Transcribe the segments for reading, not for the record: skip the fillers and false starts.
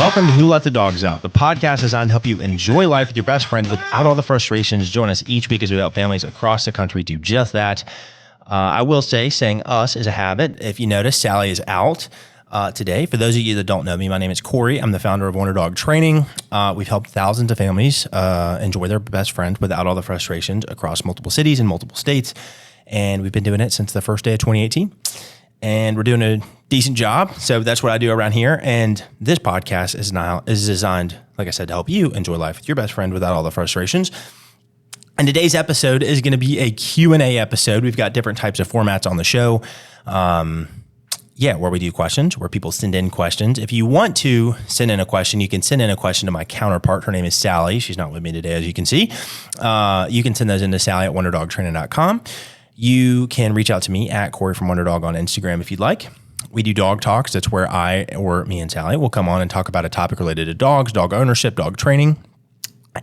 Welcome to Who Let the Dogs Out, the podcast designed to help you enjoy life with your best friend without all the frustrations. Join us each week as we help families across the country do just that. I will say, saying us is a habit. If you notice, Sally is out today. For those of you that don't know me, my name is Corey. I'm the founder of Wonder Dog Training. We've helped thousands of families enjoy their best friend without all the frustrations across multiple cities and multiple states. And we've been doing it since the first day of 2018. And we're doing a decent job. So that's what I do around here. And this podcast is designed, like I said, to help you enjoy life with your best friend without all the frustrations. And today's episode is going to be a Q&A episode. We've got different types of formats on the show. Where we do questions, where people send in questions. If you want to send in a question, you can send in a question to my counterpart. Her name is Sally. She's not with me today, as you can see. You can send those into Sally at wonderdogtraining.com. You can reach out to me at Corey from Wonderdog on Instagram if you'd like. We do dog talks. That's where me and Sally will come on and talk about a topic related to dogs, dog ownership, dog training,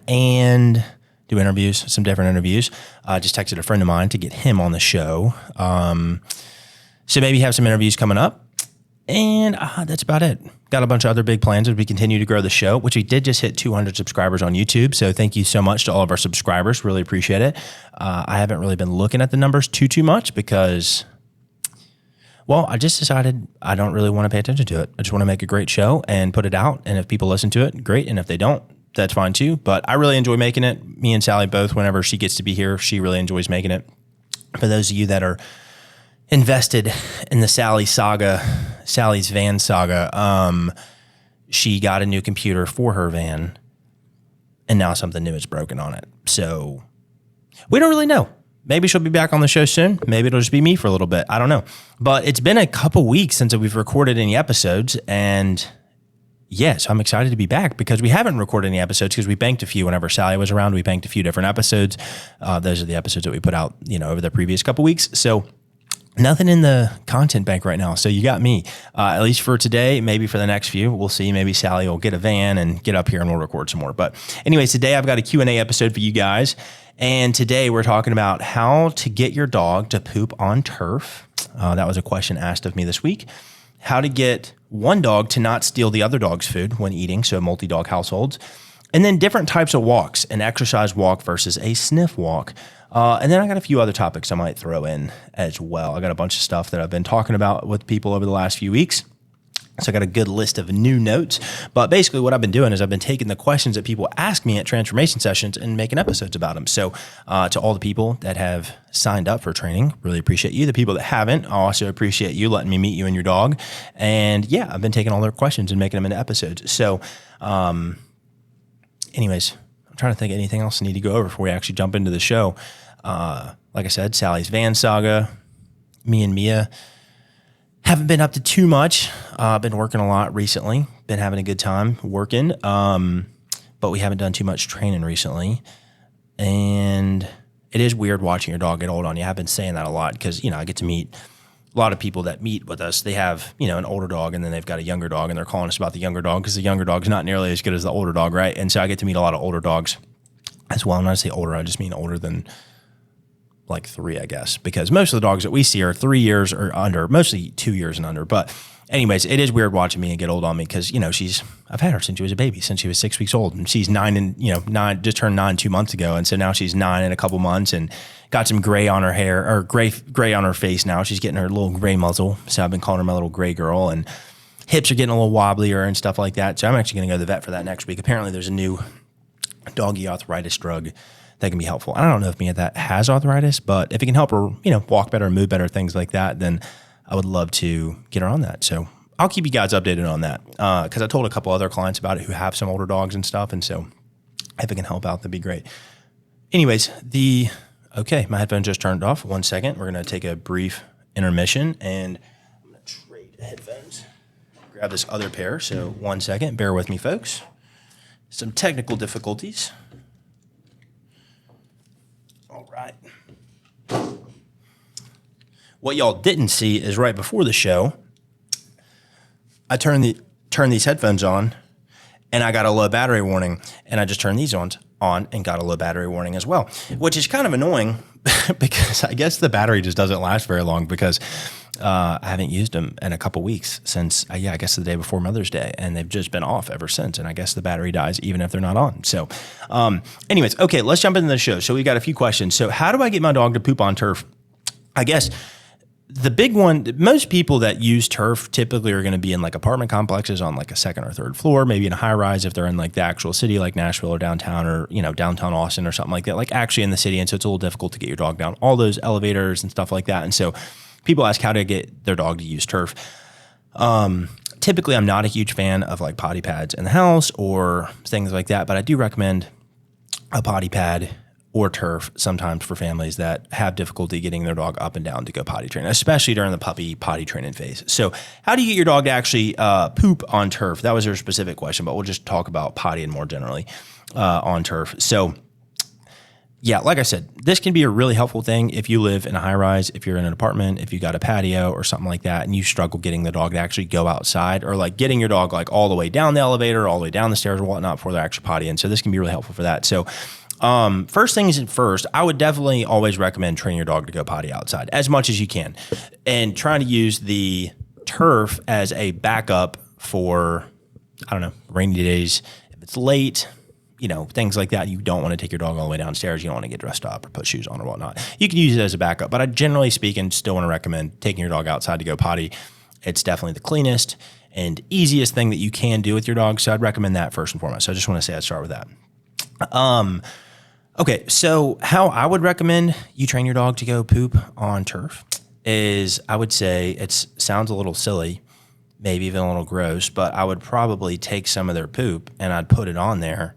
and do interviews, some different interviews. Just texted a friend of mine to get him on the show. So maybe have some interviews coming up. And that's about it. Got a bunch of other big plans as we continue to grow the show, which we did just hit 200 subscribers on YouTube. So thank you so much to all of our subscribers. Really appreciate it. I haven't really been looking at the numbers too much because, well, I just decided I don't really want to pay attention to it. I just want to make a great show and put it out. And if people listen to it, great. And if they don't, that's fine too. But I really enjoy making it. Me and Sally both, whenever she gets to be here, she really enjoys making it. For those of you that are invested in the Sally's van saga, she got a new computer for her van, and now something new is broken on it. So we don't really know. Maybe she'll be back on the show soon. Maybe it'll just be me for a little bit. I don't know. But it's been a couple weeks since we've recorded any episodes, and so I'm excited to be back because we haven't recorded any episodes because we banked a few whenever Sally was around. We banked a few different episodes. Those are the episodes that we put out, over the previous couple weeks. So nothing in the content bank right now. So you got me, at least for today, maybe for the next few. We'll see. Maybe Sally will get a van and get up here and we'll record some more. But anyways, today I've got a Q&A episode for you guys. And today we're talking about how to get your dog to poop on turf. That was a question asked of me this week. How to get one dog to not steal the other dog's food when eating, so multi-dog households. And then different types of walks, an exercise walk versus a sniff walk. And then I got a few other topics I might throw in as well. I got a bunch of stuff that I've been talking about with people over the last few weeks. So I got a good list of new notes. But basically what I've been doing is I've been taking the questions that people ask me at transformation sessions and making episodes about them. So to all the people that have signed up for training, really appreciate you. The people that haven't, I also appreciate you letting me meet you and your dog. And I've been taking all their questions and making them into episodes. So anyways, I'm trying to think of anything else I need to go over before we actually jump into the show. Like I said, Sally's van saga, me and Mia haven't been up to too much. Been working a lot recently, been having a good time working. But we haven't done too much training recently. And it is weird watching your dog get old on you. I've been saying that a lot because, I get to meet a lot of people that meet with us. They have, an older dog and then they've got a younger dog and they're calling us about the younger dog because the younger dog's not nearly as good as the older dog, right? And so I get to meet a lot of older dogs as well. When I say older, I just mean older than like 3, I guess, because most of the dogs that we see are 3 years or under, mostly 2 years and under. But anyways, it is weird watching me and get old on me because, I've had her since she was a baby, since she was 6 weeks old, and she's 9 and, 9, just turned 9 2 months ago. And so now she's 9 in a couple months and got some gray on her hair or gray on her face. Now she's getting her little gray muzzle. So I've been calling her my little gray girl, and hips are getting a little wobblier and stuff like that. So I'm actually going to go to the vet for that next week. Apparently there's a new doggy arthritis drug that can be helpful. I don't know if Mia that has arthritis, but if it can help her, walk better, move better, things like that, then I would love to get her on that. So I'll keep you guys updated on that because I told a couple other clients about it who have some older dogs and stuff. And so if it can help out, that'd be great. Anyways, my headphones just turned off. 1 second. We're going to take a brief intermission and I'm going to trade headphones. Grab this other pair. So 1 second. Bear with me, folks. Some technical difficulties. All right. What y'all didn't see is right before the show, I turned these headphones on and I got a low battery warning, and I just turned these on and got a low battery warning as well, which is kind of annoying because I guess the battery just doesn't last very long because I haven't used them in a couple weeks since, I guess the day before Mother's Day, and they've just been off ever since. And I guess the battery dies even if they're not on. So anyways, okay, let's jump into the show. So we got a few questions. So how do I get my dog to poop on turf? I guess the big one, most people that use turf typically are going to be in like apartment complexes on like a second or third floor, maybe in a high rise if they're in like the actual city, like Nashville or downtown or, downtown Austin or something like that, like actually in the city. And so it's a little difficult to get your dog down all those elevators and stuff like that. And so people ask how to get their dog to use turf. Typically, I'm not a huge fan of like potty pads in the house or things like that, but I do recommend a potty pad or turf sometimes for families that have difficulty getting their dog up and down to go potty train, especially during the puppy potty training phase. So how do you get your dog to actually poop on turf? That was your specific question, but we'll just talk about potty and more generally on turf. So yeah, like I said, this can be a really helpful thing if you live in a high rise, if you're in an apartment, if you got a patio or something like that, and you struggle getting the dog to actually go outside, or like getting your dog like all the way down the elevator, all the way down the stairs or whatnot before they're actually potty in. So this can be really helpful for that. So first things first, I would definitely always recommend training your dog to go potty outside as much as you can, and trying to use the turf as a backup for, I don't know, rainy days. If it's late, things like that. You don't want to take your dog all the way downstairs. You don't want to get dressed up or put shoes on or whatnot. You can use it as a backup, but I generally speaking still want to recommend taking your dog outside to go potty. It's definitely the cleanest and easiest thing that you can do with your dog. So I'd recommend that first and foremost. So I just want to say I'd start with that. Okay, so how I would recommend you train your dog to go poop on turf is, I would say, it sounds a little silly, maybe even a little gross, but I would probably take some of their poop and I'd put it on there.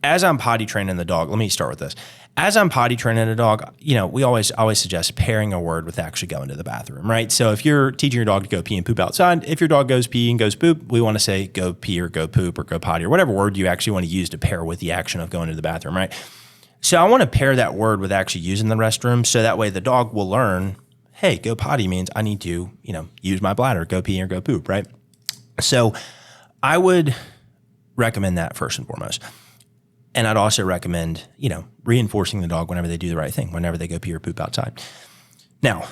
As I'm potty training the dog, let me start with this. As I'm potty training a dog, we always suggest pairing a word with actually going to the bathroom, right? So if you're teaching your dog to go pee and poop outside, if your dog goes pee and goes poop, we want to say go pee or go poop or go potty or whatever word you actually want to use to pair with the action of going to the bathroom, right? So I want to pair that word with actually using the restroom, so that way the dog will learn, hey, go potty means I need to, use my bladder, go pee or go poop, right? So I would recommend that first and foremost. And I'd also recommend, reinforcing the dog whenever they do the right thing, whenever they go pee or poop outside. Now,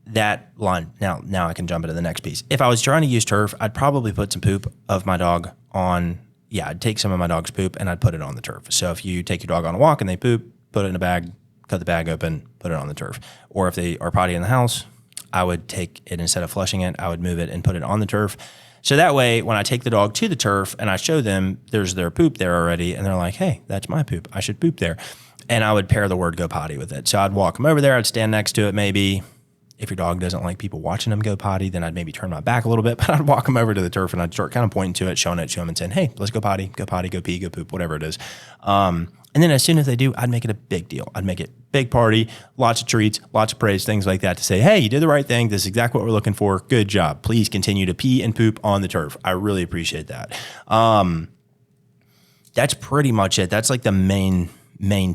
that line, now I can jump into the next piece. If I was trying to use turf, I'd probably put some poop of my dog on, I'd take some of my dog's poop and I'd put it on the turf. So if you take your dog on a walk and they poop, put it in a bag, cut the bag open, put it on the turf. Or if they are potty in the house, I would take it, instead of flushing it, I would move it and put it on the turf. So that way, when I take the dog to the turf and I show them there's their poop there already, and they're like, hey, that's my poop, I should poop there. And I would pair the word go potty with it. So I'd walk them over there, I'd stand next to it maybe. If your dog doesn't like people watching them go potty, then I'd maybe turn my back a little bit, but I'd walk them over to the turf and I'd start kind of pointing to it, showing it to them and saying, hey, let's go potty, go pee, go poop, whatever it is. And then as soon as they do, I'd make it a big deal. I'd make it big party, lots of treats, lots of praise, things like that to say, hey, you did the right thing. This is exactly what we're looking for. Good job. Please continue to pee and poop on the turf. I really appreciate that. That's pretty much it. That's like the main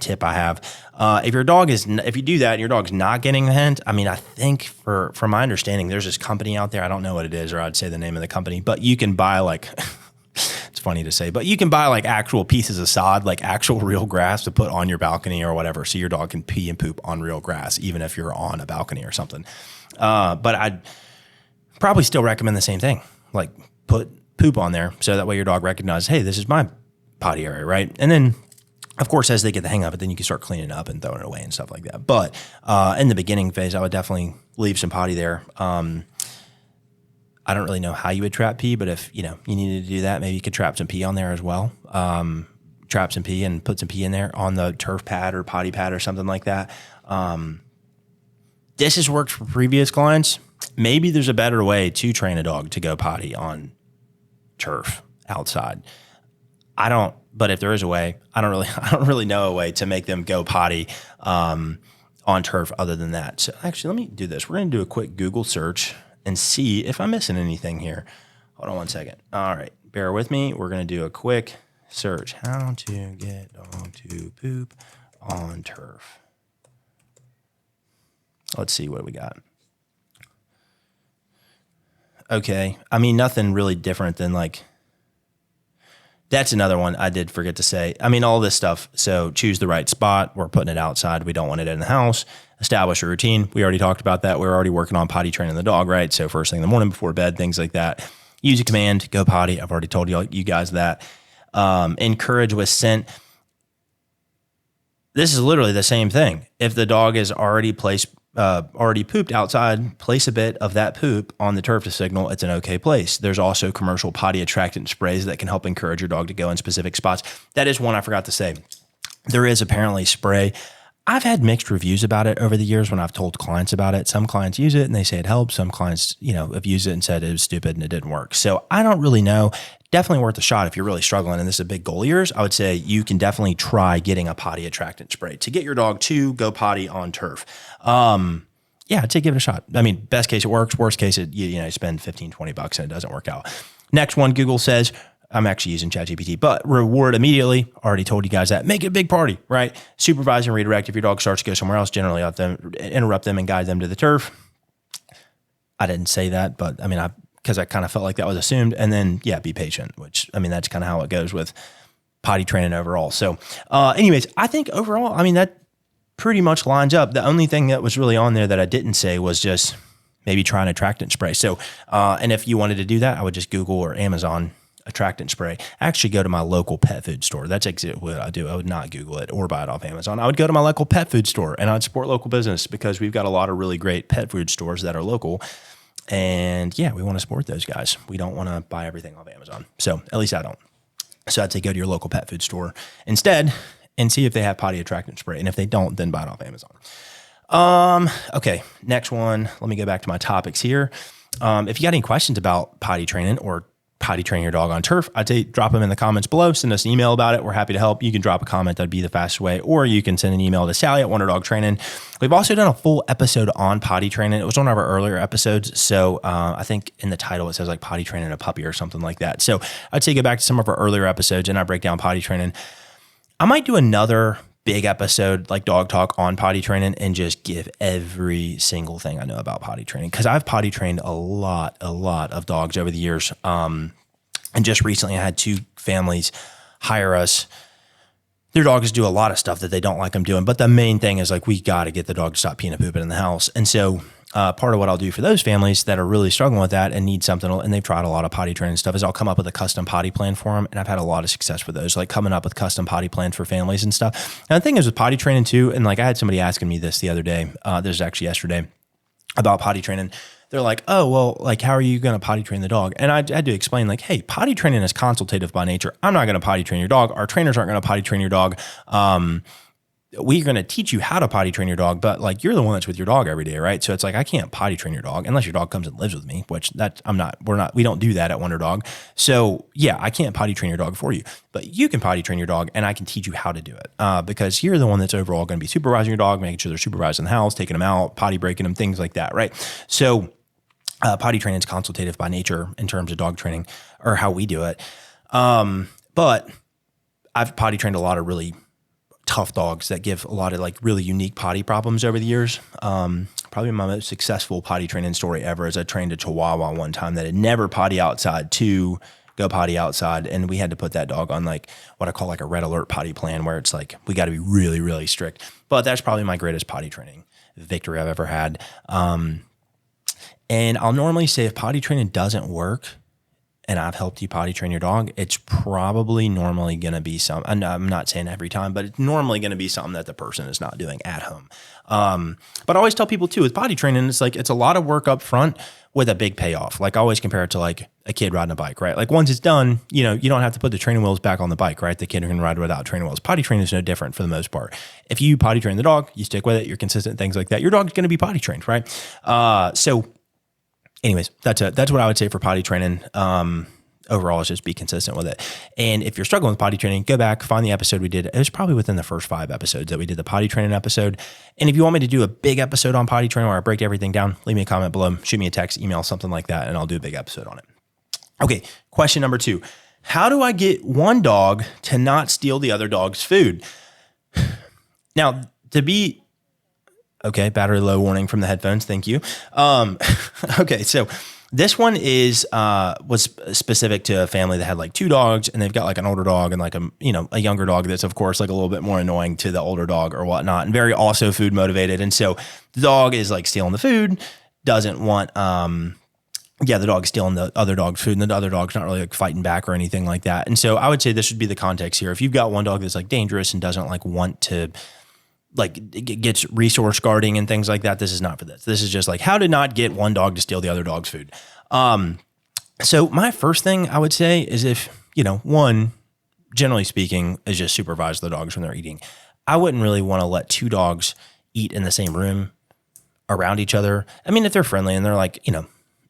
tip I have. If you do that and your dog's not getting the hint, I think from my understanding, there's this company out there. I don't know what it is, or I'd say the name of the company, but you can buy like, it's funny to say, but you can buy like actual pieces of sod, like actual real grass to put on your balcony or whatever. So your dog can pee and poop on real grass, even if you're on a balcony or something. But I'd probably still recommend the same thing, like put poop on there. So that way your dog recognizes, hey, this is my potty area, right? And then of course, as they get the hang of it, then you can start cleaning up and throwing it away and stuff like that. But in the beginning phase, I would definitely leave some potty there. I don't really know how you would trap pee, but if you needed to do that, maybe you could trap some pee on there as well. Trap some pee and put some pee in there on the turf pad or potty pad or something like that. This has worked for previous clients. Maybe there's a better way to train a dog to go potty on turf outside. But if there is a way, I don't really know a way to make them go potty on turf other than that. So actually, let me do this. We're going to do a quick Google search and see if I'm missing anything here. Hold on one second. All right, bear with me. We're going to do a quick search. How to get dog to poop on turf. Let's see what we got. Okay, nothing really different than like That's another one I did forget to say. I mean, all this stuff. So choose the right spot. We're putting it outside. We don't want it in the house. Establish a routine. We already talked about that. We're already working on potty training the dog, right? So first thing in the morning before bed, things like that. Use a command, go potty. I've already told you guys that. Encourage with scent. This is literally the same thing. If the dog is already pooped outside, place a bit of that poop on the turf to signal it's an okay place. There's also commercial potty attractant sprays that can help encourage your dog to go in specific spots. That is one I forgot to say. There is apparently spray. I've had mixed reviews about it over the years when I've told clients about it. Some clients use it and they say it helps. Some clients, have used it and said it was stupid and it didn't work. So I don't really know. Definitely worth a shot if you're really struggling and this is a big goal of yours. I would say you can definitely try getting a potty attractant spray to get your dog to go potty on turf. Yeah, I'd say give it a shot. I mean, best case it works. Worst case you spend $15, $20 and it doesn't work out. Next one, Google says, I'm actually using ChatGPT, but reward immediately. Already told you guys that. Make it a big party, right? Supervise and redirect. If your dog starts to go somewhere else, generally interrupt them and guide them to the turf. I didn't say that, but I mean, because I kind of felt like that was assumed. And then, be patient, which, I mean, that's kind of how it goes with potty training overall. So anyways, I think overall, I mean, that pretty much lines up. The only thing that was really on there that I didn't say was just maybe try an attractant spray. So, and if you wanted to do that, I would just Google or Amazon attractant spray. Actually go to my local pet food store. That's exactly what I do. I would not Google it or buy it off Amazon. I would go to my local pet food store and I'd support local business because we've got a lot of really great pet food stores that are local. And we want to support those guys. We don't want to buy everything off Amazon. So at least I don't. So I'd say go to your local pet food store instead and see if they have potty attractant spray. And if they don't, then buy it off Amazon. Okay, next one. Let me go back to my topics here. If you got any questions about potty training or potty training your dog on turf, I'd say drop them in the comments below. Send us an email about it. We're happy to help. You can drop a comment. That'd be the fastest way. Or you can send an email to Sally at Wonder Dog Training. We've also done a full episode on potty training. It was one of our earlier episodes. So I think in the title, it says like potty training a puppy or something like that. So I'd say go back to some of our earlier episodes and I break down potty training. I might do another big episode like Dog Talk on potty training and just give every single thing I know about potty training. Cause I've potty trained a lot of dogs over the years. And just recently I had 2 families hire us. Their dogs do a lot of stuff that they don't like them doing. But the main thing is like, we got to get the dog to stop peeing and pooping in the house. And so part of what I'll do for those families that are really struggling with that and need something, and they've tried a lot of potty training stuff, is I'll come up with a custom potty plan for them. And I've had a lot of success with those, like coming up with custom potty plans for families and stuff. And the thing is with potty training too, and like I had somebody asking me this the other day, this was actually yesterday, about potty training. They're like, oh, well, like, how are you going to potty train the dog? And I had to explain like, hey, potty training is consultative by nature. I'm not going to potty train your dog. Our trainers aren't going to potty train your dog. We're going to teach you how to potty train your dog, but like you're the one that's with your dog every day, right? So it's like, I can't potty train your dog unless your dog comes and lives with me, which we don't do that at Wonder Dog. So I can't potty train your dog for you, but you can potty train your dog and I can teach you how to do it. Because you're the one that's overall going to be supervising your dog, making sure they're supervised in the house, taking them out, potty breaking them, things like that, right? So potty training is consultative by nature in terms of dog training or how we do it. But I've potty trained a lot of really tough dogs that give a lot of like really unique potty problems over the years. Probably my most successful potty training story ever is I trained a Chihuahua one time that had never potty outside to go potty outside. And we had to put that dog on like what I call like a red alert potty plan where it's like, we got to be really, really strict. But that's probably my greatest potty training victory I've ever had. And I'll normally say if potty training doesn't work and I've helped you potty train your dog, it's probably normally going to be I'm not saying every time, but it's normally going to be something that the person is not doing at home. But I always tell people too, with potty training, it's like, it's a lot of work up front with a big payoff. Like I always compare it to like a kid riding a bike, right? Like once it's done, you don't have to put the training wheels back on the bike, right? The kid can ride without training wheels. Potty training is no different for the most part. If you potty train the dog, you stick with it, you're consistent, things like that, your dog's going to be potty trained, right? So anyways, that's what I would say for potty training. Overall is just be consistent with it. And if you're struggling with potty training, go back, find the episode we did. It was probably within the first 5 episodes that we did the potty training episode. And if you want me to do a big episode on potty training where I break everything down, leave me a comment below, shoot me a text, email, something like that, and I'll do a big episode on it. Okay, question number 2. How do I get one dog to not steal the other dog's food? Now, okay, battery low warning from the headphones. Thank you. Okay, so This one was specific to a family that had like 2 dogs, and they've got like an older dog and like a younger dog that's of course like a little bit more annoying to the older dog or whatnot, and very also food motivated. And so the dog is like stealing the food, doesn't want the dog's stealing the other dog's food, and the other dog's not really like fighting back or anything like that. And so I would say this would be the context here. If you've got one dog that's like dangerous and doesn't like want to, like gets resource guarding and things like that, this is not for this. This is just like how to not get one dog to steal the other dog's food. So my first thing I would say is if, one, generally speaking, is just supervise the dogs when they're eating. I wouldn't really want to let 2 dogs eat in the same room around each other. I mean, if they're friendly and they're like,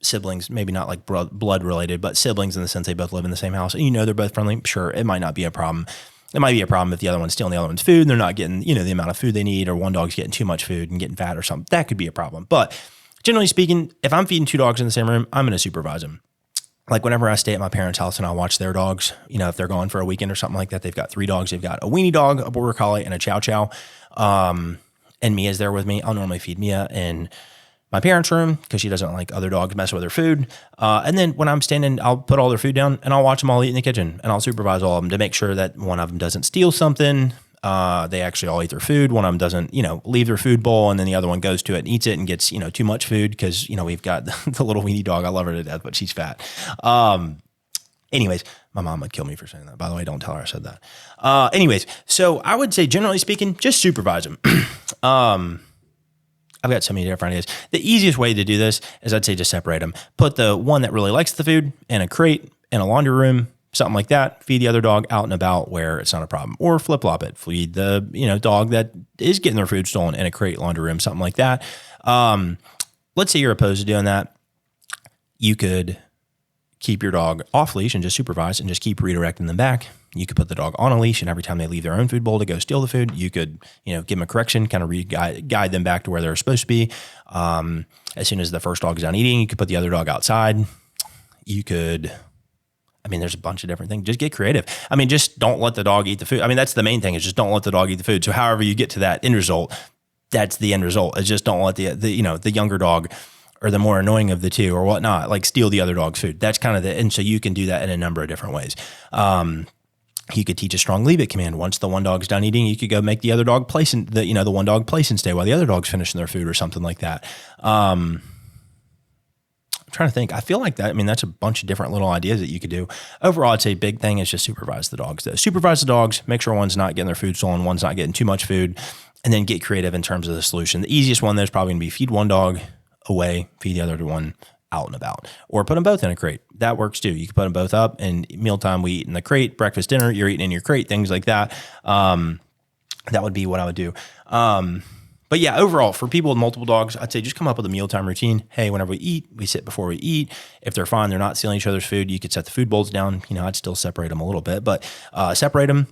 siblings, maybe not like blood related, but siblings in the sense they both live in the same house and they're both friendly, sure, it might not be a problem. It might be a problem if the other one's stealing the other one's food and they're not getting, the amount of food they need, or one dog's getting too much food and getting fat or something. That could be a problem. But generally speaking, if I'm feeding 2 dogs in the same room, I'm going to supervise them. Like whenever I stay at my parents' house and I watch their dogs, if they're gone for a weekend or something like that, they've got 3 dogs. They've got a weenie dog, a border collie, and a chow chow. And Mia's there with me. I'll normally feed Mia in my parents' room because she doesn't like other dogs messing with her food. And then when I'm standing, I'll put all their food down and I'll watch them all eat in the kitchen, and I'll supervise all of them to make sure that one of them doesn't steal something. They actually all eat their food. One of them doesn't, leave their food bowl, and then the other one goes to it and eats it and gets, too much food because, we've got the little weenie dog. I love her to death, but she's fat. Anyways, my mom would kill me for saying that. By the way, don't tell her I said that. Anyways, so I would say, generally speaking, just supervise them. I've got so many different ideas. The easiest way to do this is I'd say just separate them. Put the one that really likes the food in a crate, in a laundry room, something like that. Feed the other dog out and about where it's not a problem. Or flip-flop it. Feed the dog that is getting their food stolen in a crate, laundry room, something like that. Let's say you're opposed to doing that. You could keep your dog off leash and just supervise and just keep redirecting them back. You could put the dog on a leash, and every time they leave their own food bowl to go steal the food, you could, give them a correction, kind of guide them back to where they're supposed to be. As soon as the first dog is done eating, you could put the other dog outside. You could, there's a bunch of different things. Just get creative. Just don't let the dog eat the food. That's the main thing, is just don't let the dog eat the food. So however you get to that end result, that's the end result. Is just don't let the younger dog, or the more annoying of the 2 or whatnot, like steal the other dog's food. That's kind of and so you can do that in a number of different ways. You could teach a strong leave it command. Once the one dog's done eating, you could go make the other dog place and the one dog place and stay while the other dog's finishing their food or something like that. I'm trying to think. I feel like that. That's a bunch of different little ideas that you could do. Overall, I'd say big thing is just supervise the dogs. Supervise the dogs. Make sure one's not getting their food stolen, one's not getting too much food, and then get creative in terms of the solution. The easiest one there's probably going to be feed one dog away, feed the other one out and about, or put them both in a crate. That works too. You can put them both up, and mealtime we eat in the crate, breakfast, dinner, you're eating in your crate, things like that. That would be what I would do. But yeah, overall, for people with multiple dogs, I'd say just come up with a mealtime routine. Hey, whenever we eat, we sit before we eat. If they're fine, they're not stealing each other's food, you could set the food bowls down. I'd still separate them a little bit, but separate them.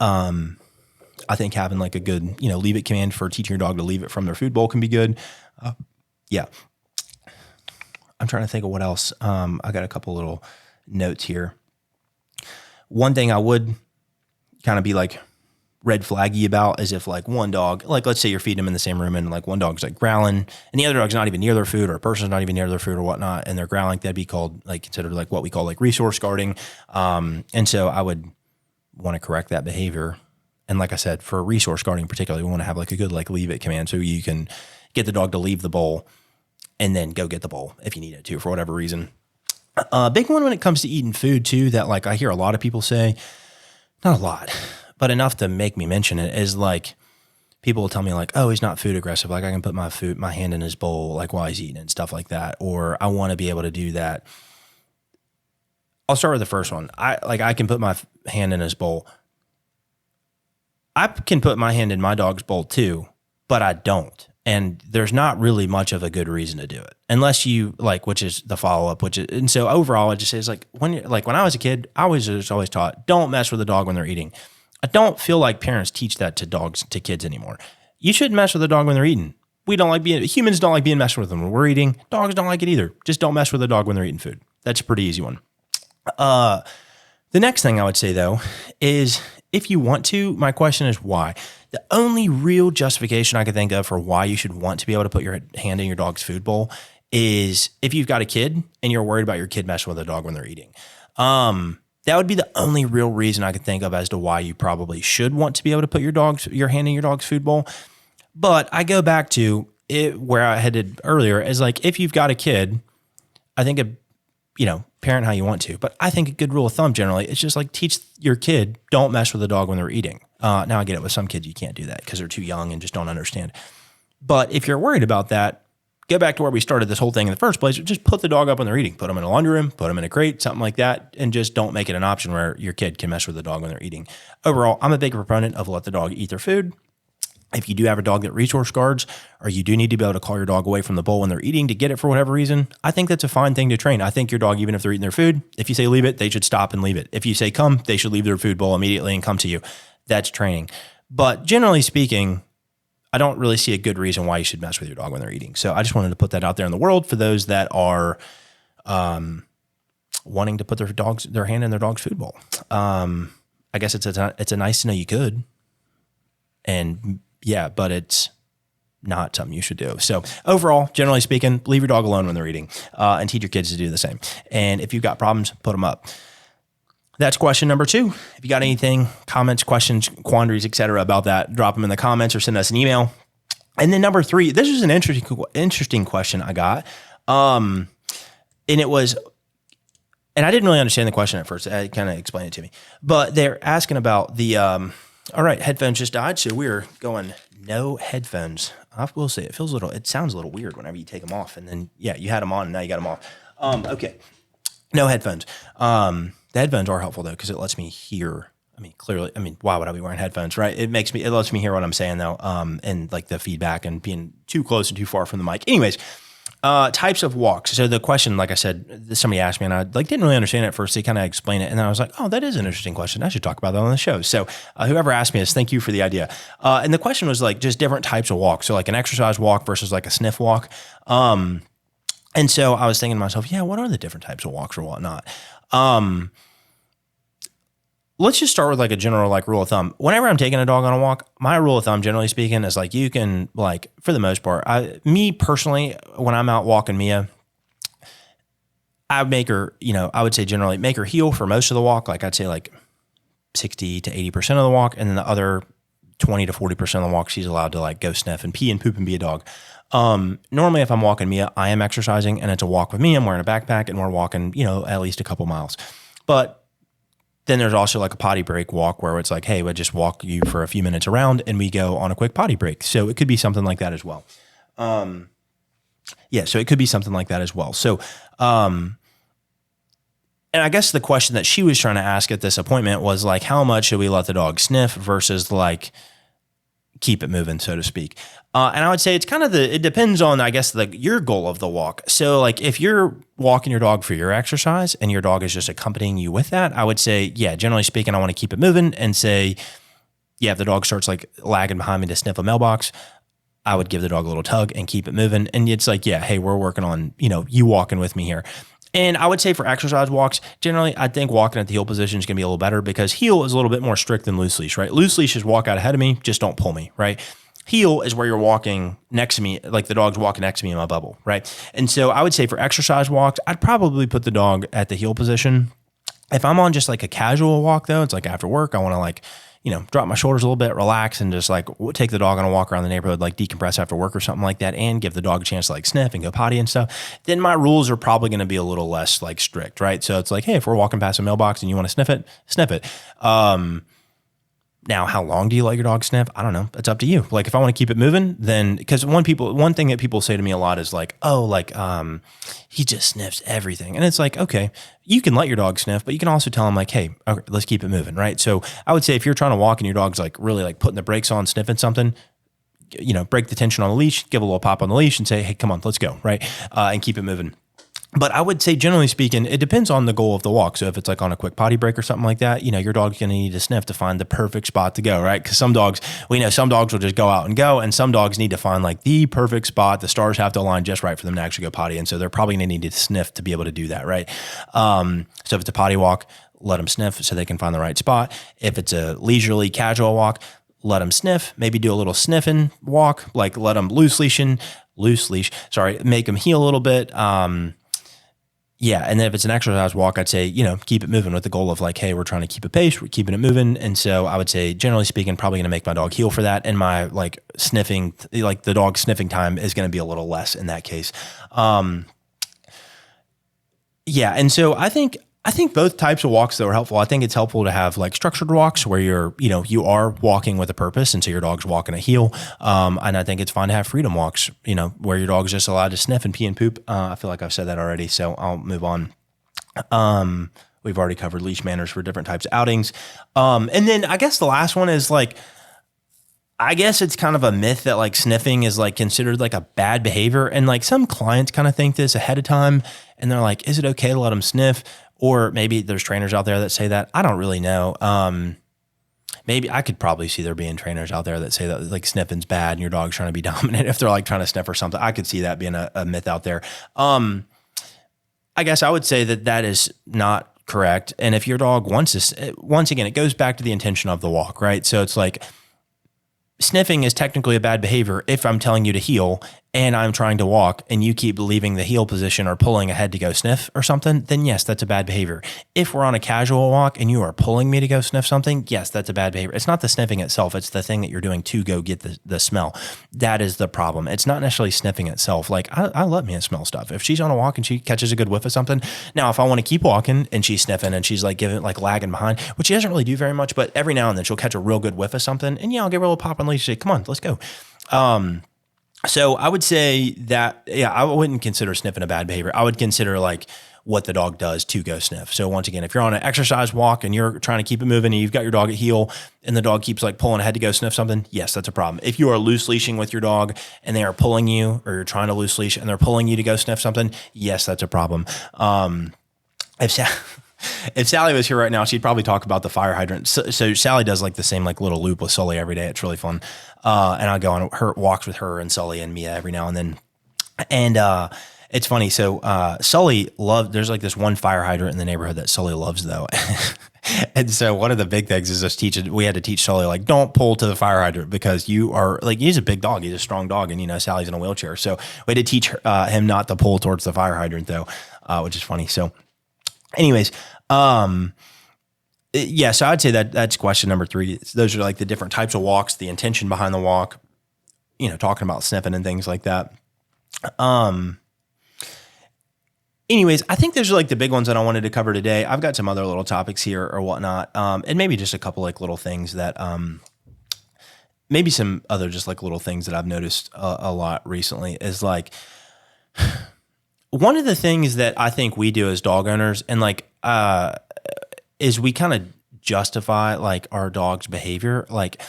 I think having like a good, leave it command for teaching your dog to leave it from their food bowl can be good. Yeah. I'm trying to think of what else. I got a couple little notes here. One thing I would kind of be like red flaggy about is if like one dog, like let's say you're feeding them in the same room and like one dog's like growling and the other dog's not even near their food, or a person's not even near their food or whatnot, and they're growling, that'd be called like considered like what we call like resource guarding. And so I would want to correct that behavior. And like I said, for resource guarding particularly, we want to have like a good like leave it command so you can get the dog to leave the bowl and then go get the bowl if you need it to for whatever reason. A big one when it comes to eating food too, that like I hear a lot of people say, not a lot, but enough to make me mention it, is like people will tell me like, oh, he's not food aggressive. Like I can put my hand in his bowl like while he's eating and stuff like that. Or I want to be able to do that. I'll start with the first one. I can put my hand in his bowl. I can put my hand in my dog's bowl too, but I don't. And there's not really much of a good reason to do it unless you like, which is the follow-up, and so overall I just say it's like when I was a kid, I was just always taught, don't mess with the dog when they're eating. I don't feel like parents teach that to kids anymore. You shouldn't mess with the dog when they're eating. Humans don't like being messed with them when we're eating. Dogs don't like it either. Just don't mess with the dog when they're eating food. That's a pretty easy one. The next thing I would say though is if you want to, my question is why? The only real justification I could think of for why you should want to be able to put your hand in your dog's food bowl is if you've got a kid and you're worried about your kid messing with a dog when they're eating. That would be the only real reason I could think of as to why you probably should want to be able to put your hand in your dog's food bowl. But I go back to it where I headed earlier is like, if you've got a kid, I think, parent how you want to, but I think a good rule of thumb generally, it's just like teach your kid, don't mess with the dog when they're eating. Now I get it, with some kids, you can't do that because they're too young and just don't understand. But if you're worried about that, go back to where we started this whole thing in the first place. Just put the dog up when they're eating. Put them in a laundry room, put them in a crate, something like that, and just don't make it an option where your kid can mess with the dog when they're eating. Overall, I'm a big proponent of let the dog eat their food. If you do have a dog that resource guards, or you do need to be able to call your dog away from the bowl when they're eating to get it for whatever reason, I think that's a fine thing to train. I think your dog, even if they're eating their food, if you say leave it, they should stop and leave it. If you say come, they should leave their food bowl immediately and come to you. That's training. But generally speaking, I don't really see a good reason why you should mess with your dog when they're eating. So I just wanted to put that out there in the world for those that are wanting to put their hand in their dog's food bowl. I guess it's a nice to know you could. And yeah, but it's not something you should do. So overall, generally speaking, leave your dog alone when they're eating and teach your kids to do the same. And if you've got problems, put them up. That's question number 2. If you got anything, comments, questions, quandaries, etc. about that, drop them in the comments or send us an email. And then number 3, this is an interesting question I got. And it was, and I didn't really understand the question at first. I kind of explained it to me, but they're asking about the, all right, headphones just died. So we're going no headphones. I will say it sounds a little weird whenever you take them off. And then, yeah, you had them on and now you got them off. Okay. No headphones. The headphones are helpful though, because it lets me hear. Clearly, why would I be wearing headphones, right? It lets me hear what I'm saying though. And like the feedback and being too close and too far from the mic. Anyways, types of walks. So the question, like I said, somebody asked me and I didn't really understand it at first. They kind of explained it. And then I was like, oh, that is an interesting question. I should talk about that on the show. So whoever asked me this, thank you for the idea. And the question was like just different types of walks. So like an exercise walk versus like a sniff walk. And so I was thinking to myself, yeah, what are the different types of walks or whatnot? Let's just start with like a general like rule of thumb. Whenever I'm taking a dog on a walk, my rule of thumb, generally speaking, is like you can like, for the most part, me personally, when I'm out walking Mia, I make her, I would say generally make her heel for most of the walk. Like I'd say like 60 to 80% of the walk. And then the other 20 to 40% of the walk, she's allowed to like go sniff and pee and poop and be a dog. Normally if I'm walking Mia, I am exercising and it's a walk with me. I'm wearing a backpack and we're walking, at least a couple miles. But then there's also like a potty break walk where it's like, hey, we'll just walk you for a few minutes around and we go on a quick potty break. So it could be something like that as well. So it could be something like that as well. So, and I guess the question that she was trying to ask at this appointment was like, how much should we let the dog sniff versus like keep it moving, so to speak. And I would say it's kind of it depends on, I guess, your goal of the walk. So like if you're walking your dog for your exercise and your dog is just accompanying you with that, I would say, yeah, generally speaking, I want to keep it moving and say, yeah, if the dog starts like lagging behind me to sniff a mailbox, I would give the dog a little tug and keep it moving. And it's like, yeah, hey, we're working on, you walking with me here. And I would say for exercise walks, generally, I think walking at the heel position is going to be a little better because heel is a little bit more strict than loose leash, right? Loose leash is walk out ahead of me, just don't pull me, right? Heel is where you're walking next to me, like the dog's walking next to me in my bubble, right? And so I would say for exercise walks, I'd probably put the dog at the heel position. If I'm on just like a casual walk though, it's like after work, I want to like, drop my shoulders a little bit, relax, and just like take the dog on a walk around the neighborhood, like decompress after work or something like that, and give the dog a chance to like sniff and go potty and stuff, then my rules are probably going to be a little less like strict, right? So it's like, hey, if we're walking past a mailbox and you want to sniff it, sniff it. Now, how long do you let your dog sniff? I don't know. It's up to you. Like if I want to keep it moving, then because one thing that people say to me a lot is like, he just sniffs everything. And it's like, okay, you can let your dog sniff, but you can also tell him like, hey, okay, let's keep it moving, right? So I would say if you're trying to walk and your dog's like really like putting the brakes on, sniffing something, break the tension on the leash, give a little pop on the leash and say, hey, come on, let's go, right? And keep it moving. But I would say, generally speaking, it depends on the goal of the walk. So if it's like on a quick potty break or something like that, your dog's going to need to sniff to find the perfect spot to go, right? Because some dogs will just go out and go, and some dogs need to find like the perfect spot. The stars have to align just right for them to actually go potty. And so they're probably going to need to sniff to be able to do that, right? So if it's a potty walk, let them sniff so they can find the right spot. If it's a leisurely casual walk, let them sniff, maybe do a little sniffing walk, like let them loose leashing. loose leash, make them heel a little bit. Yeah. And then if it's an exercise walk, I'd say, keep it moving with the goal of like, hey, we're trying to keep a pace, we're keeping it moving. And so I would say, generally speaking, probably going to make my dog heel for that. And my like sniffing, like the dog sniffing time is going to be a little less in that case. Yeah. And so I think both types of walks though are helpful. I think it's helpful to have like structured walks where you are walking with a purpose. And so your dog's walking a heel. And I think it's fine to have freedom walks, where your dog's just allowed to sniff and pee and poop. I feel like I've said that already, so I'll move on. We've already covered leash manners for different types of outings. And then I guess the last one is like, I guess it's kind of a myth that like sniffing is like considered like a bad behavior. And like some clients kind of think this ahead of time and they're like, is it okay to let them sniff? Or maybe there's trainers out there that say that. I don't really know. Maybe I could probably see there being trainers out there that say that like sniffing's bad and your dog's trying to be dominant if they're like trying to sniff or something. I could see that being a myth out there. I guess I would say that is not correct. And if your dog wants to, once again, it goes back to the intention of the walk, right? So it's like sniffing is technically a bad behavior if I'm telling you to heel and I'm trying to walk and you keep leaving the heel position or pulling ahead to go sniff or something, then yes, that's a bad behavior. If we're on a casual walk and you are pulling me to go sniff something, yes, that's a bad behavior. It's not the sniffing itself. It's the thing that you're doing to go get the smell. That is the problem. It's not necessarily sniffing itself. Like I let Mia smell stuff. If she's on a walk and she catches a good whiff of something, now if I want to keep walking and she's sniffing and she's like lagging behind, which she doesn't really do very much, but every now and then she'll catch a real good whiff of something and I'll give her a little pop on the leash and say, come on, let's go. So I would say that, I wouldn't consider sniffing a bad behavior. I would consider like what the dog does to go sniff. So once again, if you're on an exercise walk and you're trying to keep it moving and you've got your dog at heel and the dog keeps like pulling ahead to go sniff something, yes, that's a problem. If you are loose leashing with your dog and they are pulling you or you're trying to loose leash and they're pulling you to go sniff something, yes, that's a problem. If Sally was here right now, she'd probably talk about the fire hydrant. So Sally does like the same like little loop with Sully every day. It's really fun. And I go on her walks with her and Sully and Mia every now and then. And it's funny. So Sully there's like this one fire hydrant in the neighborhood that Sully loves though. And so one of the big things is we had to teach Sully, like, don't pull to the fire hydrant because you are like, he's a big dog. He's a strong dog. And, Sally's in a wheelchair. So we had to teach him not to pull towards the fire hydrant though, which is funny. So anyways, so I'd say that's question number 3. Those are like the different types of walks, the intention behind the walk, talking about sniffing and things like that. Anyways, I think those are like the big ones that I wanted to cover today. I've got some other little topics here or whatnot. And maybe just a couple like little things that, maybe some other just like little things that I've noticed a lot recently is like, one of the things that I think we do as dog owners and like, is we kind of justify like our dog's behavior. Like,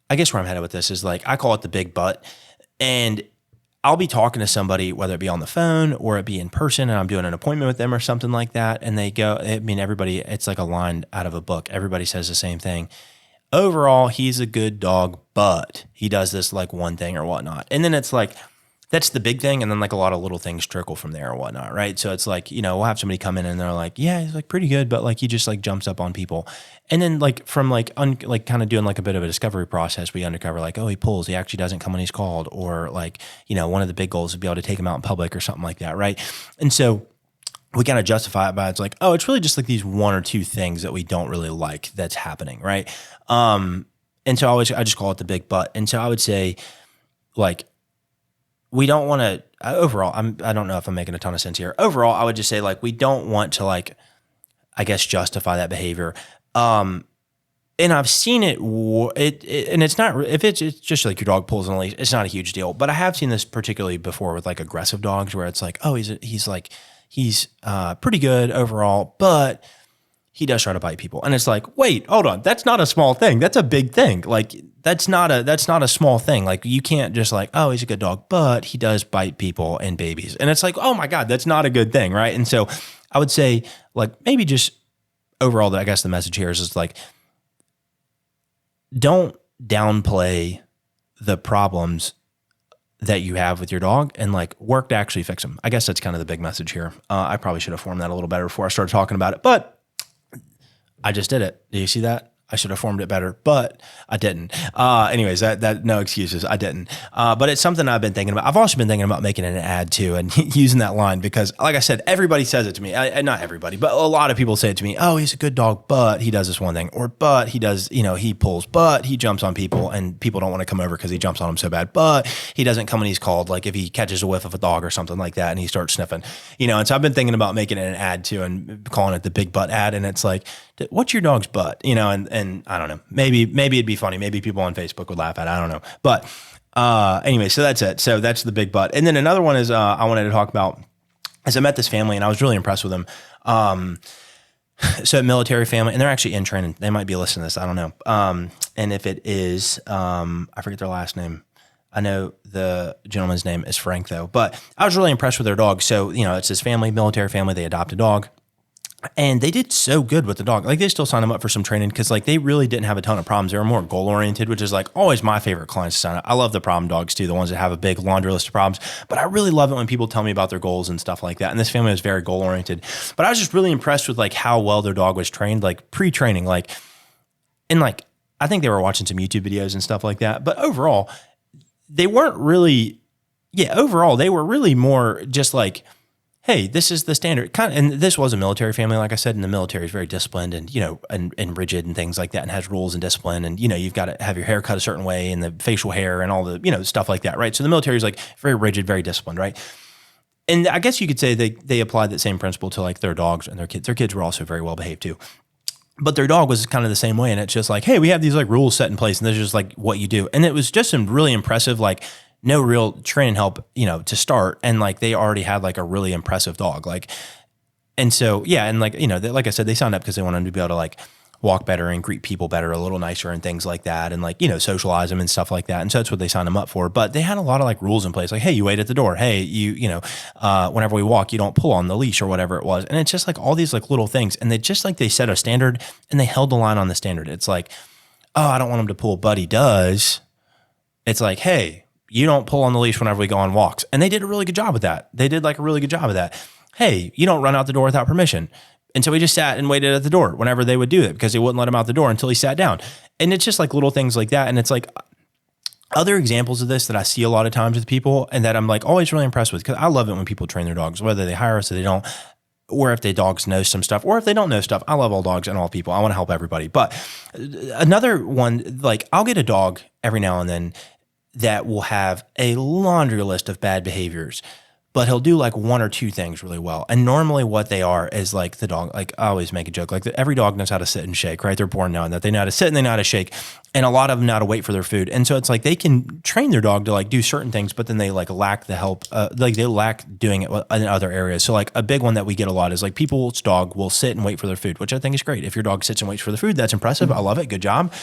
I guess where I'm headed with this is like, I call it the big butt, and I'll be talking to somebody, whether it be on the phone or it be in person, and I'm doing an appointment with them or something like that. And they go, everybody, it's like a line out of a book. Everybody says the same thing. Overall, he's a good dog, but he does this like one thing or whatnot. And then it's like, that's the big thing. And then like a lot of little things trickle from there or whatnot. Right. So it's like, we'll have somebody come in and they're like, yeah, he's like pretty good, but like he just like jumps up on people. And then like from like kind of doing like a bit of a discovery process, we uncover like, oh, he pulls, he actually doesn't come when he's called, or like, one of the big goals is to be able to take him out in public or something like that. Right. And so we kind of justify it by it's like, oh, it's really just like these 1 or 2 things that we don't really like that's happening. Right. And so I just call it the big butt. And so I would say like, we don't want to overall, I don't know if I'm making a ton of sense here. Overall, I would just say like, we don't want to like, I guess, justify that behavior. And I've seen it, and it's not, if it's just like your dog pulls on a leash, it's not a huge deal, but I have seen this particularly before with like aggressive dogs where it's like, oh, he's pretty good overall, but he does try to bite people. And it's like, wait, hold on. That's not a small thing. That's a big thing. Like that's not a small thing. Like you can't just like, oh, he's a good dog, but he does bite people and babies. And it's like, oh my God, that's not a good thing. Right. And so I would say like maybe just overall, I guess the message here is like, don't downplay the problems that you have with your dog and like work to actually fix them. I guess that's kind of the big message here. I probably should have formed that a little better before I started talking about it, but I just did it. Do you see that? I should have formed it better, but I didn't. Anyways, that no excuses. I didn't. But it's something I've been thinking about. I've also been thinking about making an ad too and using that line because, like I said, everybody says it to me. Not everybody, but a lot of people say it to me. Oh, he's a good dog, but he does this one thing, or but he does, he pulls, but he jumps on people, and people don't want to come over because he jumps on them so bad. But he doesn't come when he's called. Like if he catches a whiff of a dog or something like that, and he starts sniffing, And so I've been thinking about making it an ad too and calling it the big butt ad, and it's like, what's your dog's butt? And I don't know, maybe it'd be funny. Maybe people on Facebook would laugh at it. I don't know. But anyway, so that's it. So that's the big butt. And then another one is I wanted to talk about is I met this family and I was really impressed with them. So a military family, and they're actually in training. They might be listening to this. I don't know. And if it is, I forget their last name. I know the gentleman's name is Frank though, but I was really impressed with their dog. So, it's this family, military family. They adopt a dog. And they did so good with the dog. Like they still signed them up for some training because like they really didn't have a ton of problems. They were more goal oriented, which is like always my favorite clients to sign up. I love the problem dogs too, the ones that have a big laundry list of problems. But I really love it when people tell me about their goals and stuff like that. And this family was very goal oriented. But I was just really impressed with like how well their dog was trained, like pre-training, I think they were watching some YouTube videos and stuff like that. But overall, they weren't really, they were really more just like, hey, this is the standard kind of, and this was a military family, like I said, and the military is very disciplined and, and rigid and things like that and has rules and discipline. And, you've got to have your hair cut a certain way and the facial hair and all the, stuff like that. Right. So the military is like very rigid, very disciplined. Right. And I guess you could say they applied that same principle to like their dogs and their kids. Their kids were also very well behaved too. But their dog was kind of the same way. And it's just like, hey, we have these like rules set in place and this is just like what you do. And it was just some really impressive, like, no real training help, to start. And like, they already had like a really impressive dog. And so, and like, like I said, they signed up because they wanted to be able to like walk better and greet people better, a little nicer and things like that. And like, socialize them and stuff like that. And so that's what they signed them up for. But they had a lot of like rules in place. Like, hey, you wait at the door. Hey, whenever we walk, you don't pull on the leash or whatever it was. And it's just like all these like little things. And they set a standard and they held the line on the standard. It's like, oh, I don't want him to pull, but he does. It's like, hey, you don't pull on the leash whenever we go on walks. And they did a really good job with that. They did like a really good job of that. Hey, you don't run out the door without permission. And so he just sat and waited at the door whenever they would do it because they wouldn't let him out the door until he sat down. And it's just like little things like that. And it's like other examples of this that I see a lot of times with people and that I'm like always really impressed with because I love it when people train their dogs, whether they hire us or they don't, or if their dogs know some stuff, or if they don't know stuff. I love all dogs and all people. I want to help everybody. But another one, like I'll get a dog every now and then that will have a laundry list of bad behaviors, but he'll do like one or two things really well. And normally what they are is like the dog, like I always make a joke, like every dog knows how to sit and shake, right? They're born knowing that they know how to sit and they know how to shake. And a lot of them know how to wait for their food. And so it's like they can train their dog to like do certain things, but then they like lack the help, like they lack doing it in other areas. So like a big one that we get a lot is like people's dog will sit and wait for their food, which I think is great. If your dog sits and waits for the food, that's impressive. I love it. Good job.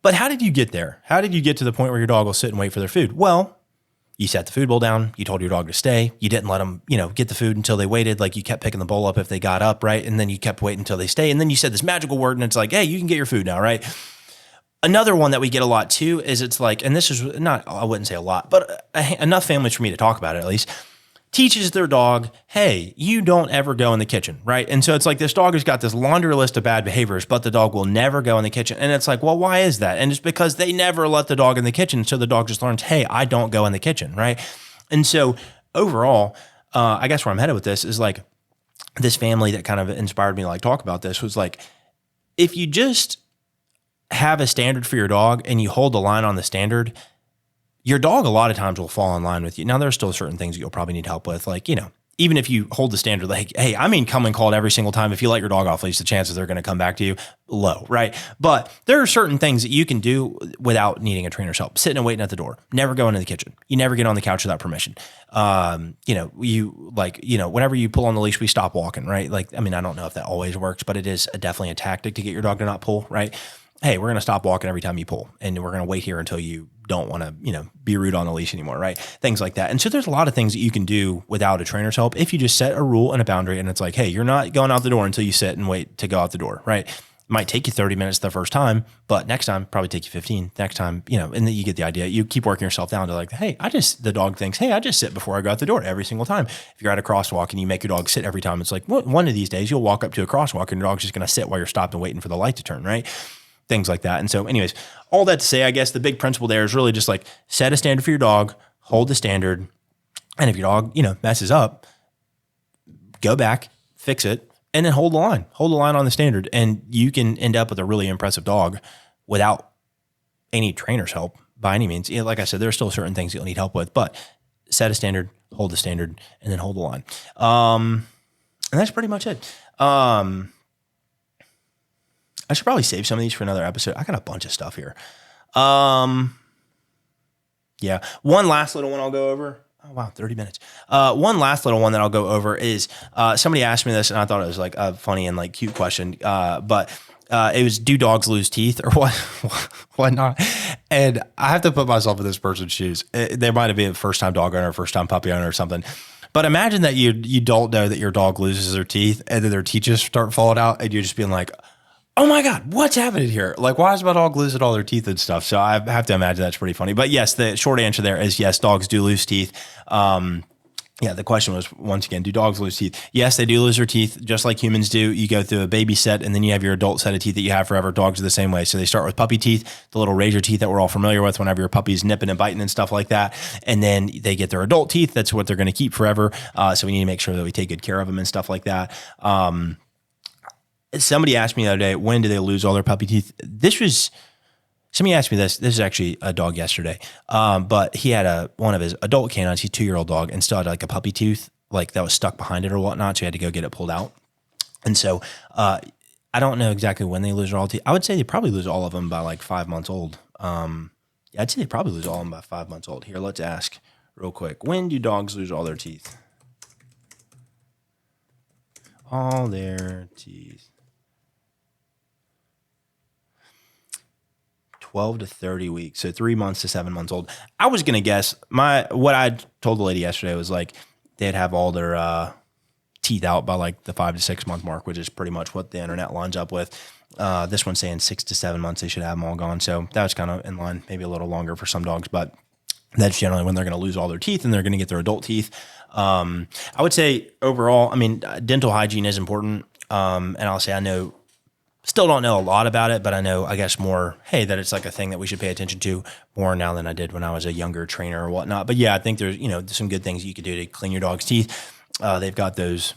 But how did you get there? How did you get to the point where your dog will sit and wait for their food? Well, you set the food bowl down. You told your dog to stay. You didn't let them, get the food until they waited. Like you kept picking the bowl up if they got up, right? And then you kept waiting until they stay. And then you said this magical word and it's like, hey, you can get your food now, right? Another one that we get a lot too is it's like, and this is not, I wouldn't say a lot, but enough families for me to talk about it at least, teaches their dog, hey, you don't ever go in the kitchen, right? And so it's like this dog has got this laundry list of bad behaviors, but the dog will never go in the kitchen. And it's like, well, why is that? And it's because they never let the dog in the kitchen. So the dog just learns, hey, I don't go in the kitchen, right? And so overall, I guess where I'm headed with this is like this family that kind of inspired me to like talk about this was like, if you just have a standard for your dog and you hold the line on the standard, your dog a lot of times will fall in line with you. Now, there are still certain things that you'll probably need help with. Like, even if you hold the standard, like, hey, come and call it every single time. If you let your dog off leash, the chances they're going to come back to you low, right? But there are certain things that you can do without needing a trainer's help. Sitting and waiting at the door. Never go into the kitchen. You never get on the couch without permission. Whenever you pull on the leash, we stop walking, right? Like, I don't know if that always works, but it is definitely a tactic to get your dog to not pull, right? Hey, we're going to stop walking every time you pull, and we're going to wait here until you don't want to, be rude on the leash anymore, right? Things like that. And so there's a lot of things that you can do without a trainer's help if you just set a rule and a boundary, and it's like, hey, you're not going out the door until you sit and wait to go out the door, right? Might take you 30 minutes the first time, but next time probably take you 15. Next time, and then you get the idea. You keep working yourself down to like, hey, the dog thinks, hey, I just sit before I go out the door every single time. If you're at a crosswalk and you make your dog sit every time, it's like one of these days you'll walk up to a crosswalk and your dog's just going to sit while you're stopped and waiting for the light to turn, right? Things like that. And so anyways, all that to say, I guess the big principle there is really just like set a standard for your dog, hold the standard. And if your dog, messes up, go back, fix it, and then hold the line on the standard. And you can end up with a really impressive dog without any trainer's help by any means. Like I said, there are still certain things you'll need help with, but set a standard, hold the standard, and then hold the line. And that's pretty much it. I should probably save some of these for another episode. I got a bunch of stuff here. Yeah. One last little one I'll go over. Oh, wow, 30 minutes. One last little one that I'll go over is somebody asked me this, and I thought it was like a funny and like cute question, but it was, do dogs lose teeth or what not? And I have to put myself in this person's shoes. They might have been a first-time dog owner, first-time puppy owner or something. But imagine that you don't know that your dog loses their teeth and then their teeth just start falling out and you're just being like, oh my God, what's happening here? Like, why is my dog losing all their teeth and stuff? So I have to imagine that's pretty funny. But yes, the short answer there is yes, dogs do lose teeth. The question was, once again, do dogs lose teeth? Yes, they do lose their teeth, just like humans do. You go through a baby set, and then you have your adult set of teeth that you have forever. Dogs are the same way. So they start with puppy teeth, the little razor teeth that we're all familiar with whenever your puppy's nipping and biting and stuff like that. And then they get their adult teeth. That's what they're going to keep forever. So we need to make sure that we take good care of them and stuff like that. Somebody asked me the other day, when do they lose all their puppy teeth? Somebody asked me this. This is actually a dog yesterday. But he had one of his adult canines, he's a 2-year-old dog, and still had like a puppy tooth, like that was stuck behind it or whatnot. So he had to go get it pulled out. And so I don't know exactly when they lose all teeth. I would say they probably lose all of them by like 5 months old. I'd say they probably lose all of them by 5 months old. Here, let's ask real quick. When do dogs lose all their teeth? All their teeth. 12 to 30 weeks. So 3 months to 7 months old. I was going to guess what I told the lady yesterday was like, they'd have all their teeth out by like the 5 to 6 month mark, which is pretty much what the internet lines up with. This one's saying 6 to 7 months, they should have them all gone. So that was kind of in line, maybe a little longer for some dogs, but that's generally when they're going to lose all their teeth and they're going to get their adult teeth. I would say overall, dental hygiene is important. And I'll say, still don't know a lot about it, but I know, I guess more, hey, that it's like a thing that we should pay attention to more now than I did when I was a younger trainer or whatnot. But yeah, I think there's, some good things you could do to clean your dog's teeth. They've got those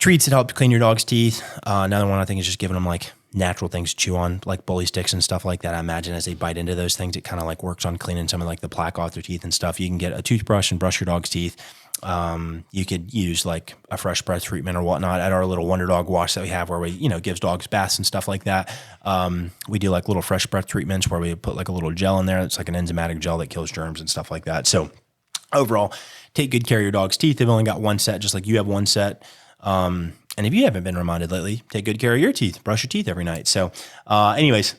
treats that help clean your dog's teeth. Another one I think is just giving them like natural things to chew on, like bully sticks and stuff like that. I imagine as they bite into those things, it kind of like works on cleaning some of like the plaque off their teeth and stuff. You can get a toothbrush and brush your dog's teeth. You could use like a fresh breath treatment or whatnot at our little Wonder Dog wash that we have where we, gives dogs baths and stuff like that. We do like little fresh breath treatments where we put like a little gel in there. It's like an enzymatic gel that kills germs and stuff like that. So overall, take good care of your dog's teeth. They've only got one set, just like you have one set. And if you haven't been reminded lately, take good care of your teeth, brush your teeth every night. So, anyways,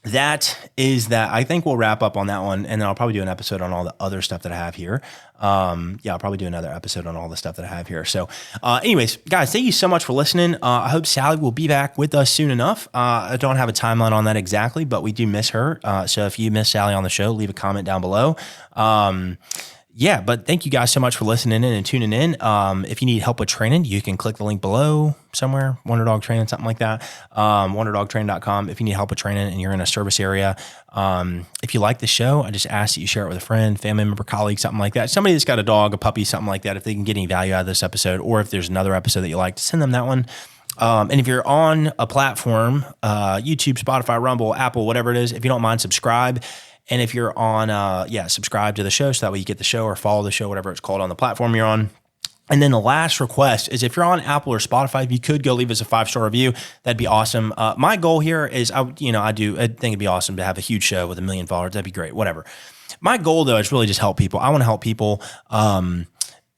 that is that. I think we'll wrap up on that one, and then I'll probably do an episode on all the other stuff that I have here. I'll probably do another episode on all the stuff that I have here. So anyways, guys, thank you so much for listening. I hope Sally will be back with us soon enough. I don't have a timeline on that exactly, but we do miss her. So if you miss Sally on the show, leave a comment down below. But thank you guys so much for listening in and tuning in. If you need help with training, you can click the link below somewhere, Wonder Dog Training, something like that. WonderDogTraining.com. If you need help with training and you're in a service area, if you like the show, I just ask that you share it with a friend, family member, colleague, something like that. Somebody that's got a dog, a puppy, something like that. If they can get any value out of this episode, or if there's another episode that you like, send them that one. And if you're on a platform, YouTube, Spotify, Rumble, Apple, whatever it is, if you don't mind, subscribe. And if you're on, subscribe to the show so that way you get the show or follow the show, whatever it's called on the platform you're on. And then the last request is if you're on Apple or Spotify, if you could go leave us a 5-star review, that'd be awesome. My goal here is, I think it'd be awesome to have a huge show with 1 million followers. That'd be great, whatever. My goal though is really just help people. I want to help people.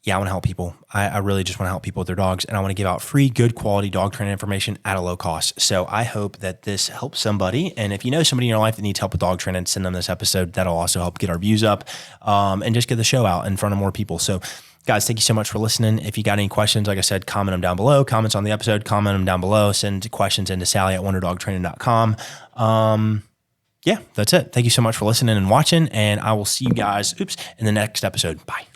I want to help people. I really just want to help people with their dogs, and I want to give out free, good quality dog training information at a low cost. So I hope that this helps somebody. And if you know somebody in your life that needs help with dog training, send them this episode. That'll also help get our views up, and just get the show out in front of more people. So Guys, thank you so much for listening. If you got any questions, like I said, comment them down below. Comments on the episode, comment them down below. Send questions into sally@wonderdogtraining.com. Yeah, that's it. Thank you so much for listening and watching, and I will see you guys, in the next episode. Bye.